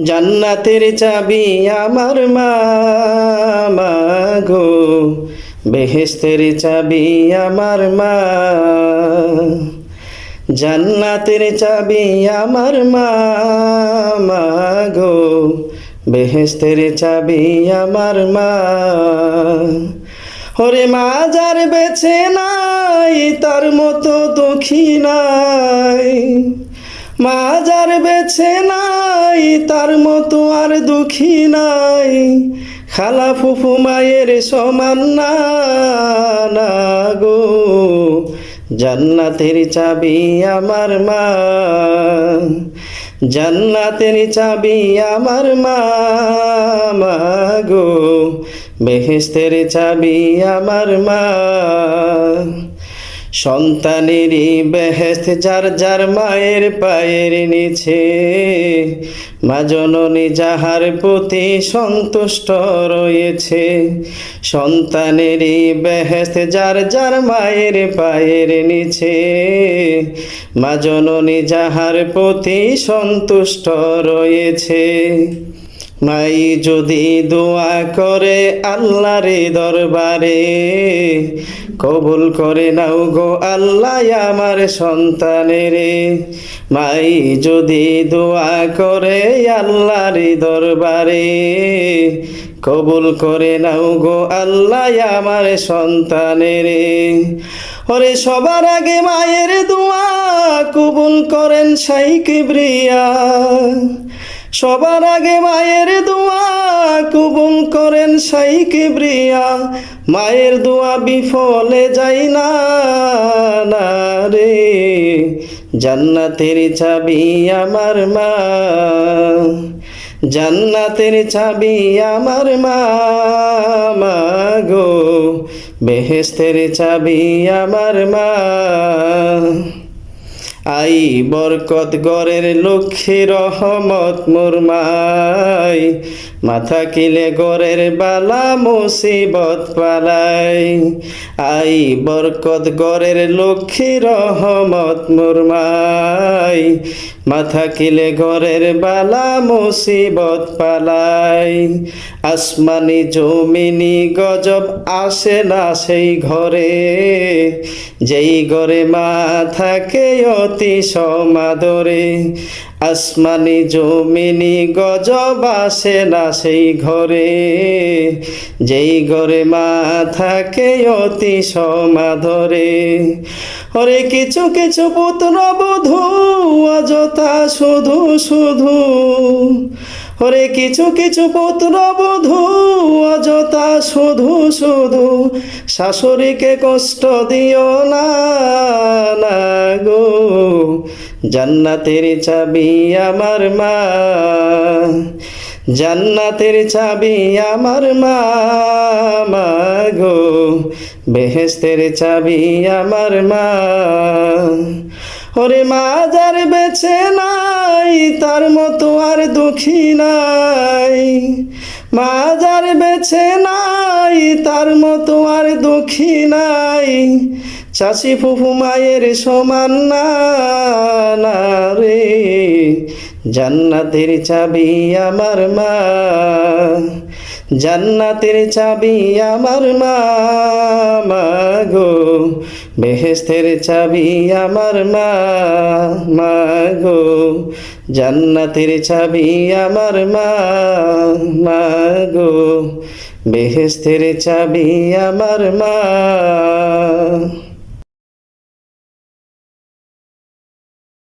জান্নাতের চাবি আমার মা, মা গো, বেহেশতের চাবি আমার মা। জান্নাতের চাবি আমার মা, মা গো, বেহেশতের চাবি আমার মা। ওরে মা যার বেছে নাই তার মতো দুঃখী নাই, মা যার বেছে নাই তার মতো আর দুঃখী নাই। খালা ফুফু মায়ের সমান না, না গো, জান্নাতের চাবি আমার মা। জান্নাতের চাবি আমার মা, মা গো, বেহেশতের চাবি আমার মা। সন্তানেরই বেহেশত যার যার মায়ের পায়ের নিচে, মা জননী যাহার প্রতি সন্তুষ্ট রয়েছে। সন্তানেরই বেহেশত যার যার মায়ের পায়ের নিচে, মা জননী যাহার প্রতি সন্তুষ্ট রয়েছে। মাই যদি দোয়া করে আল্লাহর দরবারে, কবুল করে নাও গো আল্লাহ আমার সন্তানেরে। মাই যদি দোয়া করে আল্লাহর দরবারে, কবুল করে নাও গো আল্লাহ আমার সন্তানেরে। ওরে সবার আগে মায়ের দোয়া কবুল করেন শাইখ কিবরিয়া, সবার আগে মায়ের দোয়া কবুল করেন শাইখ কিবরিয়া। মায়ের দোয়া বিফলে যায় না, না রে, জান্নাতের চাবি আমার মা। জান্নাতের চাবি আমার মা, মা গো, বেহেশতের চাবি আমার মা। আই বরকত গরের লক্ষ্মী রহমত মোর মাই, মাথা কিলে গরের বালা মুসিবত পালাই। আই বরকত গরের লক্ষ্মী রহমত মোর মাই, মাথা কিলে গরের বালা মুসিবত পালাই। আসমানি জমিনি গজব আসে না সেই ঘরে, যেই ঘরে মা থাকে অতি সমাদরে। আসমানি জমিনি গজব আসে না সেই ঘরে, যেই ঘরে মা থাকে অতি সমাদরে। ওরে কিছু কিছু পুত্রবধূ অযথা শুধু শুধু, ওরে কিছু কিছু পুত্রবধূ অযথা শুধু শুধু, শাশুড়িকে কষ্ট দিও না, না গো, জান্নাতের চাবি আমার মা। জান্নাতের চাবি আমার মা, মা গো, বেহেশতের চাবি আমার মা। ওরে মা যার বেছে নাই তার মতো আর দুঃখী নাই, মা যার বেছে নাই তার মতো আর দুঃখী নাই। চাচি ফুফু মায়ের সমান না, না রে, জান্নাতের চাবি আমার মা। জান্নাতের চাবি আমার মা, মা গো, বেহেশতের চাবি আমার মা, মা গো, জান্নাতের চাবি আমার মা, মা গো, বেহেশতের চাবি আমার মা।